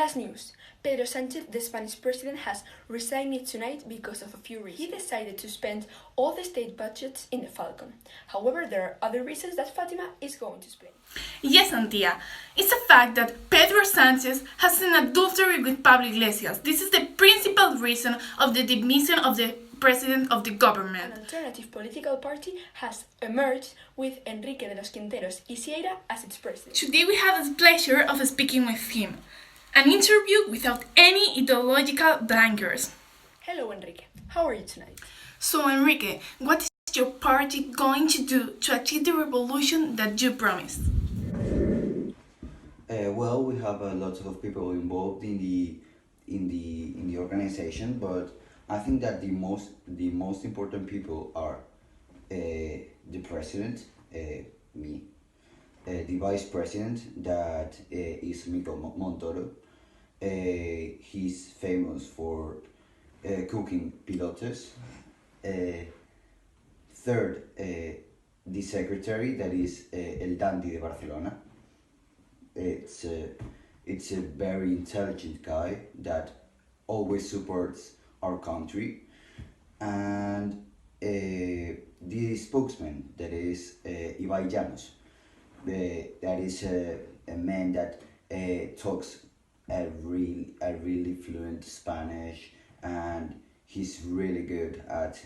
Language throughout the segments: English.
Last news. Pedro Sánchez, the Spanish president, has resigned tonight because of a few reasons. He decided to spend all the state budgets in the Falcon. However, there are other reasons that Fatima is going to explain. Yes, Antia. It's a fact that Pedro Sánchez has an adultery with Pablo Iglesias. This is the principal reason of the demission of the president of the government. An alternative political party has emerged with Enrique de los Quinteros y Sierra as its president. Today we have the pleasure of speaking with him. An interview without any ideological blinkers. Hello, Enrique. How are you tonight? So, Enrique, what is your party going to do to achieve the revolution that you promised? Well, we have a lot of people involved in the organization, but I think that the most important people are the president, me, the vice president, that is Miguel Montoro. He's famous for cooking pilotes. Third, the secretary, that is El Dandy de Barcelona. It's a very intelligent guy that always supports our country. And the spokesman, that is Ibai Llanos. That is a man that talks a really fluent Spanish, and he's really good at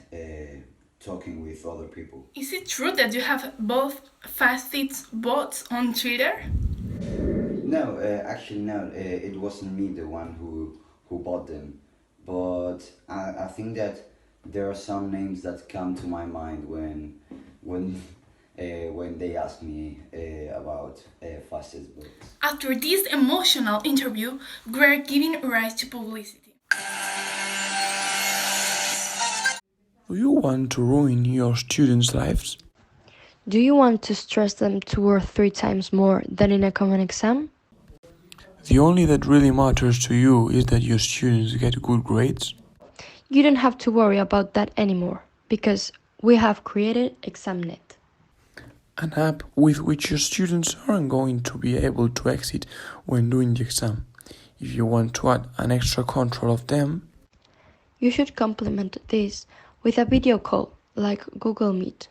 talking with other people. Is it true that you have both fascist bots on Twitter? No, actually no. It wasn't me the one who bought them, but I think that there are some names that come to my mind when they ask me about fascist books. After this emotional interview, we are giving rise to publicity. Do you want to ruin your students' lives? Do you want to stress them 2 or 3 times more than in a common exam? The only that really matters to you is that your students get good grades? You don't have to worry about that anymore, because we have created ExamNet. An app with which your students aren't going to be able to exit when doing the exam. If you want to add an extra control of them, you should complement this with a video call like Google Meet,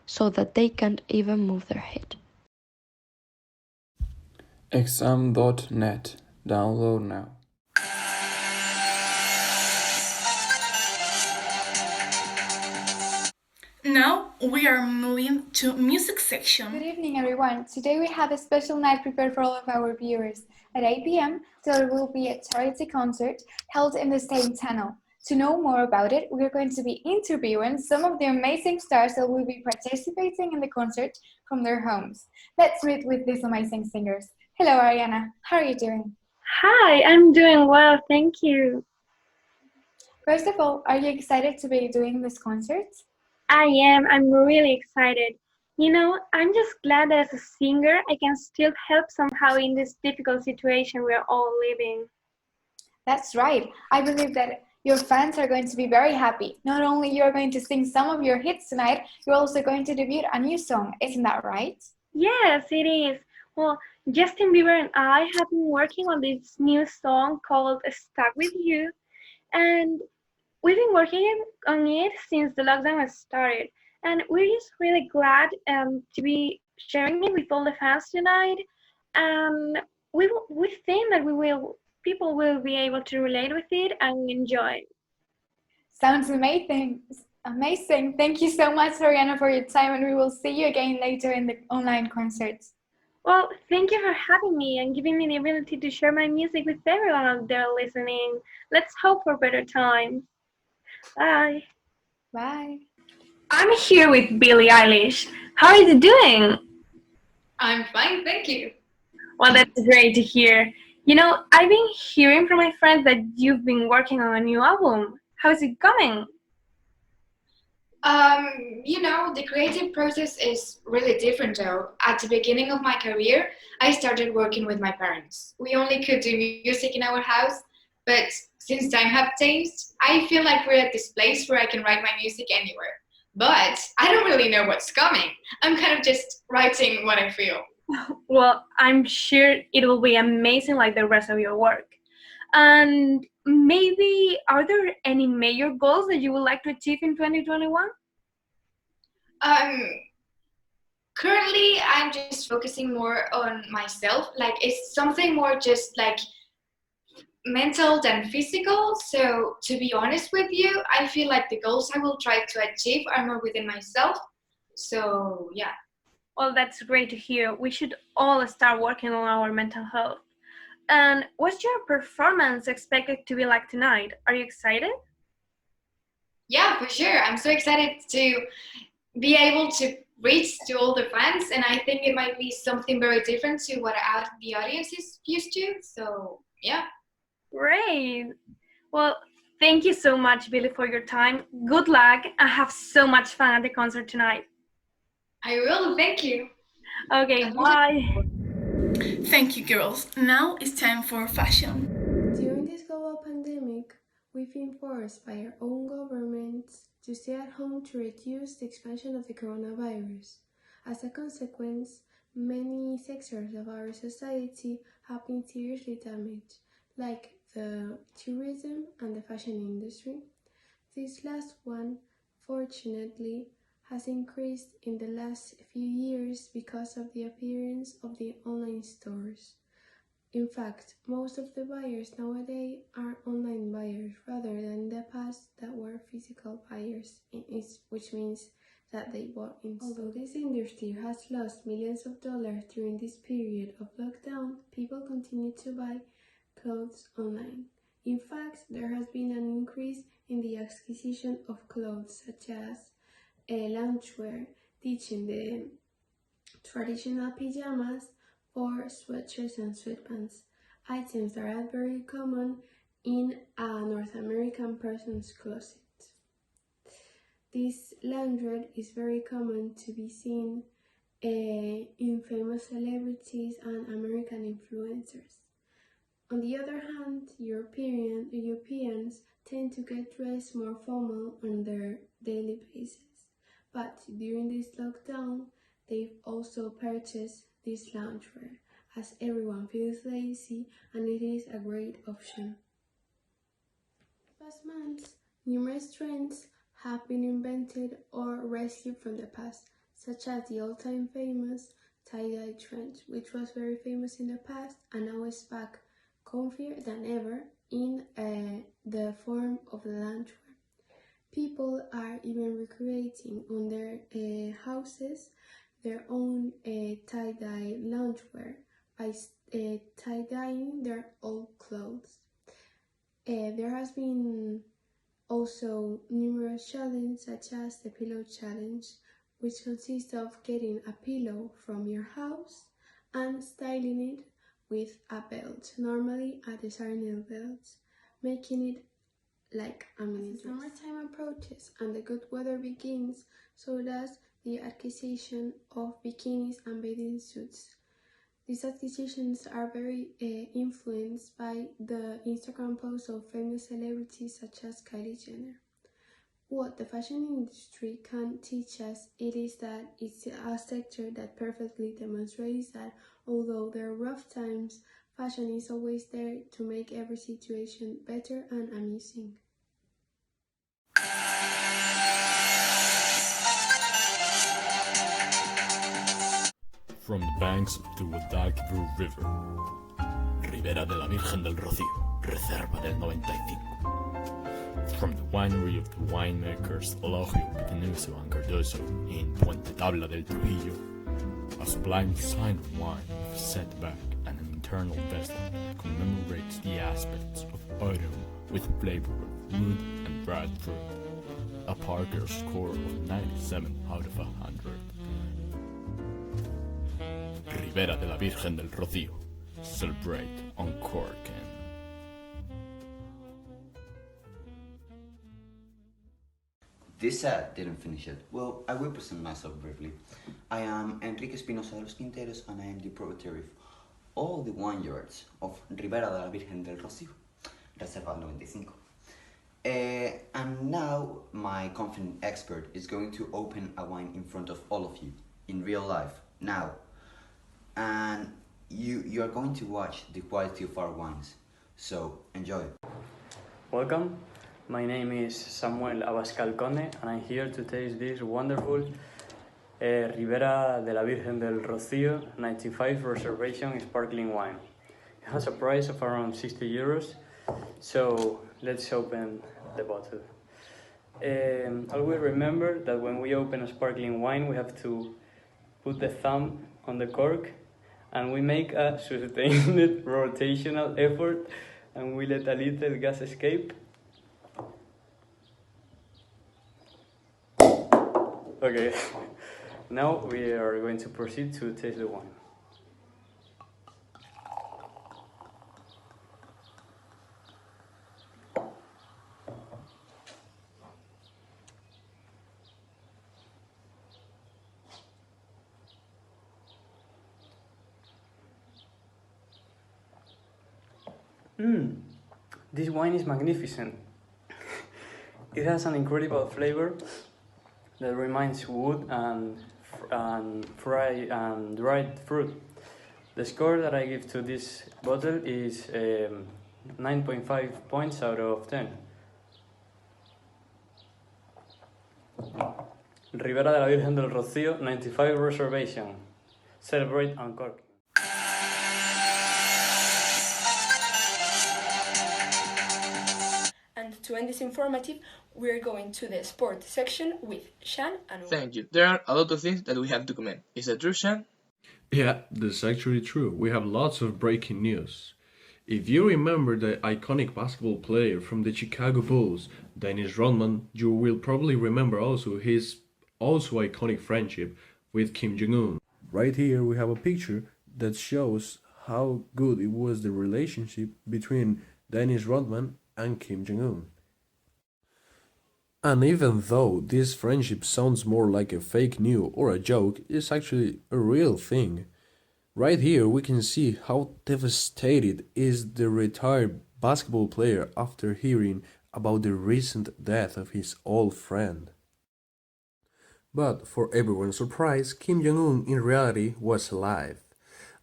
so that they can't even move their head. exam.net. Download now. Now we are moving to music section. Good evening, everyone. Today we have a special night prepared for all of our viewers. At 8 p.m., there will be a charity concert held in the same channel. To know more about it, we are going to be interviewing some of the amazing stars that will be participating in the concert from their homes. Let's meet with these amazing singers. Hello, Ariana. How are you doing? Hi, I'm doing well, thank you. First of all, are you excited to be doing this concert? I am. I'm really excited. You know, I'm just glad that as a singer, I can still help somehow in this difficult situation we're all living. That's right. I believe that your fans are going to be very happy. Not only you're going to sing some of your hits tonight, you're also going to debut a new song. Isn't that right? Yes, it is. Well, Justin Bieber and I have been working on this new song called Stuck With You, and we've been working on it since the lockdown has started, and we're just really glad to be sharing it with all the fans tonight. And we think that people will be able to relate with it and enjoy. Sounds amazing. Amazing. Thank you so much, Ariana, for your time, and we will see you again later in the online concerts. Well, thank you for having me and giving me the ability to share my music with everyone out there listening. Let's hope for better times. Bye. Bye. I'm here with Billie Eilish. How are you doing? I'm fine, thank you. Well, that's great to hear. You know, I've been hearing from my friends that you've been working on a new album. How's it going? The creative process is really different though. At the beginning of my career, I started working with my parents. We only could do music in our house, but since time have changed, I feel like we're at this place where I can write my music anywhere. But I don't really know what's coming. I'm kind of just writing what I feel. Well, I'm sure it will be amazing like the rest of your work. And maybe, are there any major goals that you would like to achieve in 2021? Currently, I'm just focusing more on myself. Like, it's something more just like mental than physical. So, to be honest with you, I feel like the goals I will try to achieve are more within myself. So, yeah. Well, that's great to hear. We should all start working on our mental health. And what's your performance expected to be like tonight? Are you excited? Yeah, for sure. I'm so excited to be able to reach to all the fans, and I think it might be something very different to what the audience is used to. So, yeah. Great. Well, thank you so much, Billy, for your time. Good luck and have so much fun at the concert tonight. I will. Thank you. Okay, bye. Thank you, girls. Now it's time for fashion. During this global pandemic, we've been forced by our own governments to stay at home to reduce the expansion of the coronavirus. As a consequence, many sectors of our society have been seriously damaged, like the tourism and the fashion industry. This last one, fortunately, has increased in the last few years because of the appearance of the online stores. In fact, most of the buyers nowadays are online buyers rather than in the past that were physical buyers, which means that they bought in store. Although this industry has lost millions of dollars during this period of lockdown, people continue to buy clothes online. In fact, there has been an increase in the acquisition of clothes such as loungewear, ditching the traditional pajamas for sweatshirts and sweatpants, items that are very common in a North American person's closet. This loungewear is very common to be seen in famous celebrities and American influencers. On the other hand, Europeans tend to get dressed more formal on their daily basis, but during this lockdown, they've also purchased this loungewear, as everyone feels lazy and it is a great option. Past months, numerous trends have been invented or rescued from the past, such as the all-time famous tie-dye trend, which was very famous in the past and now is back, comfier than ever, in the form of the loungewear. People are even recreating on their houses their own tie-dye loungewear by tie-dyeing their old clothes. There has been also numerous challenges such as the pillow challenge, which consists of getting a pillow from your house and styling it with a belt, normally a designer belt, making it like a mini dress. As the summertime approaches and the good weather begins, so does the acquisition of bikinis and bathing suits. These acquisitions are very influenced by the Instagram posts of famous celebrities such as Kylie Jenner. What the fashion industry can teach us is that it's a sector that perfectly demonstrates that although there are rough times, fashion is always there to make every situation better and amusing. From the banks of the Guadalquivir River, Ribera de la Virgen del Rocío, Reserva del 95. From the winery of the winemakers Elogio, Picanuso and Cardoso in Puente Tabla del Trujillo, a sublime sign of wine with a setback and an internal vessel that commemorates the aspects of autumn with a flavor of wood and dried fruit. A Parker score of 97 out of 100. Ribera de la Virgen del Rocío. Celebrate on Corken. This set didn't finish it. Well, I will present myself briefly. I am Enrique Espinosa de los Quinteros and I am the proprietor of all the vineyards of Ribera de la Virgen del Rocío, Reserva 95. And now my confident expert is going to open a wine in front of all of you, in real life, now. And you are going to watch the quality of our wines. So enjoy. Welcome, my name is Samuel Abascal Conde and I'm here to taste this wonderful Ribera de la Virgen del Rocío 95 reservation sparkling wine. It has a price of around 60 euros, so let's open the bottle. Always remember that when we open a sparkling wine, we have to put the thumb on the cork and we make a sustained rotational effort and we let a little gas escape. Okay, now we are going to proceed to taste the wine. This wine is magnificent. It has an incredible flavor that reminds wood and dried fruit. The score that I give to this bottle is 9.5 points out of 10. Ribera de la Virgen del Rocío 95 reservation. Celebrate uncorking. And to end this informative, we're going to the sport section with Shan and Will. Thank you. There are a lot of things that we have to comment. Is that true, Shan? Yeah, that's actually true. We have lots of breaking news. If you remember the iconic basketball player from the Chicago Bulls, Dennis Rodman, you will probably remember also his also iconic friendship with Kim Jong-un. Right here we have a picture that shows how good it was the relationship between Dennis Rodman and Kim Jong-un. And even though this friendship sounds more like a fake news or a joke, it's actually a real thing. Right here we can see how devastated is the retired basketball player after hearing about the recent death of his old friend. But for everyone's surprise, Kim Jong-un in reality was alive.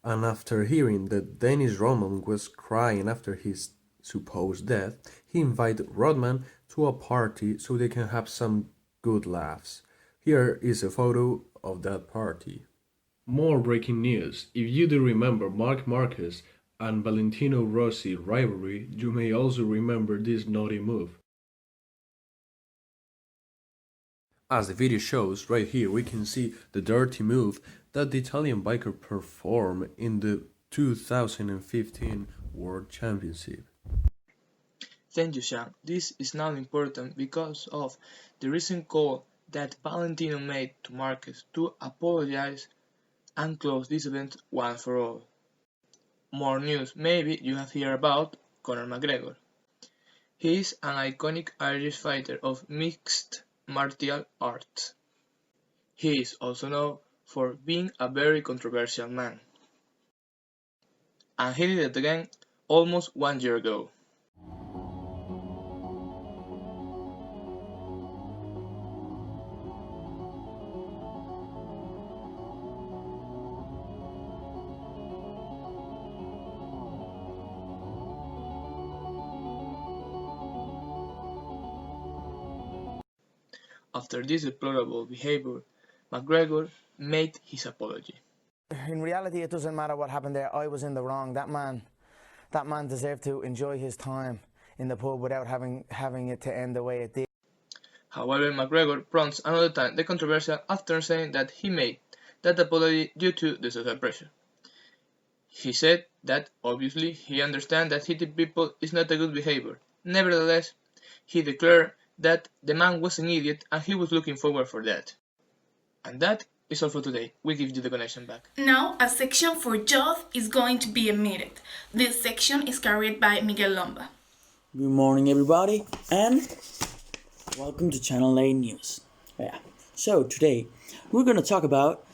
And after hearing that Dennis Rodman was crying after his supposed death, he invited Rodman to a party so they can have some good laughs. Here is a photo of that party. More breaking news. If you do remember Marc Marquez and Valentino Rossi rivalry, you may also remember this naughty move. As the video shows, right here we can see the dirty move that the Italian biker performed in the 2015 World Championship. Thank you, Shan. This is now important because of the recent call that Valentino made to Marquez to apologize and close this event once for all. More news. Maybe you have heard about Conor Mcgregor. He is an iconic Irish fighter of mixed martial arts. He is also known for being a very controversial man. And he did it again almost 1 year ago. After this deplorable behavior, McGregor made his apology. In reality, it doesn't matter what happened there. I was in the wrong. That man deserved to enjoy his time in the pub without having it to end the way it did. However, McGregor prompts another time the controversial after saying that he made that apology due to the social pressure. He said that obviously he understands that hitting people is not a good behavior. Nevertheless, he declared that the man was an idiot and he was looking forward for that. And that is all for today. We give you the connection back. Now, a section for youth is going to be emitted. This section is carried by Miguel Lomba. Good morning, everybody, and welcome to Channel 8 News. Yeah. So today, we're going to talk about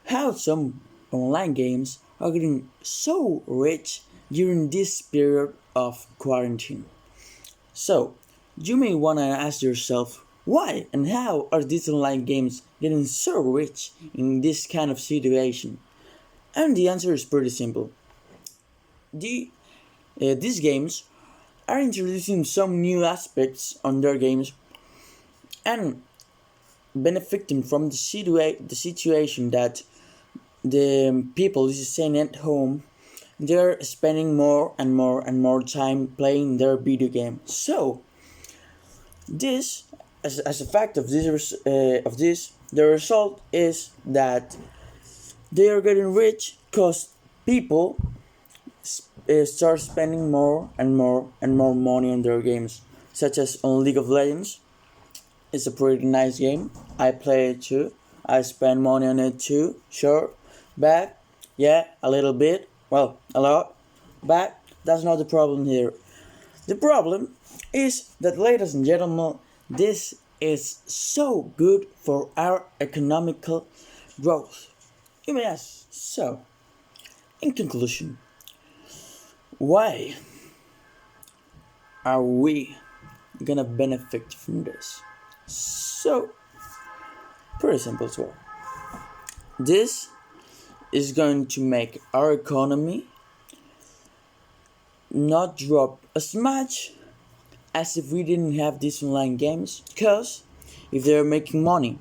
how some online games are getting so rich during this period of quarantine. So, you may want to ask yourself, why and how are these online games getting so rich in this kind of situation? And the answer is pretty simple. These games are introducing some new aspects on their games and benefiting from the situation that the people is staying at home. They're spending more and more and more time playing their video game. So this, as a fact of this, the result is that they are getting rich because people start spending more and more and more money on their games, such as on League of Legends. It's a pretty nice game. I play it too. I spend money on it too. Sure, but yeah, a little bit. Well, a lot. But that's not the problem here. The problem is that, ladies and gentlemen, this is so good for our economical growth. You may ask, so, in conclusion, why are we gonna benefit from this? So, pretty simple as well. This is going to make our economy not drop as much as if we didn't have these online games, because if they're making money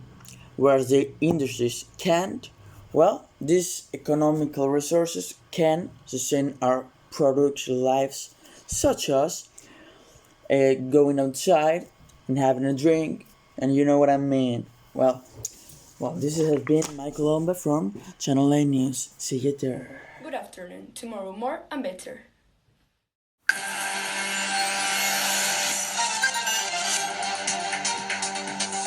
whereas the industries can't, well, these economical resources can sustain our production lives, such as going outside and having a drink, and you know what I mean. Well, this has been Michael Omba from Channel 9 News. See you there. Good afternoon. Tomorrow more and better.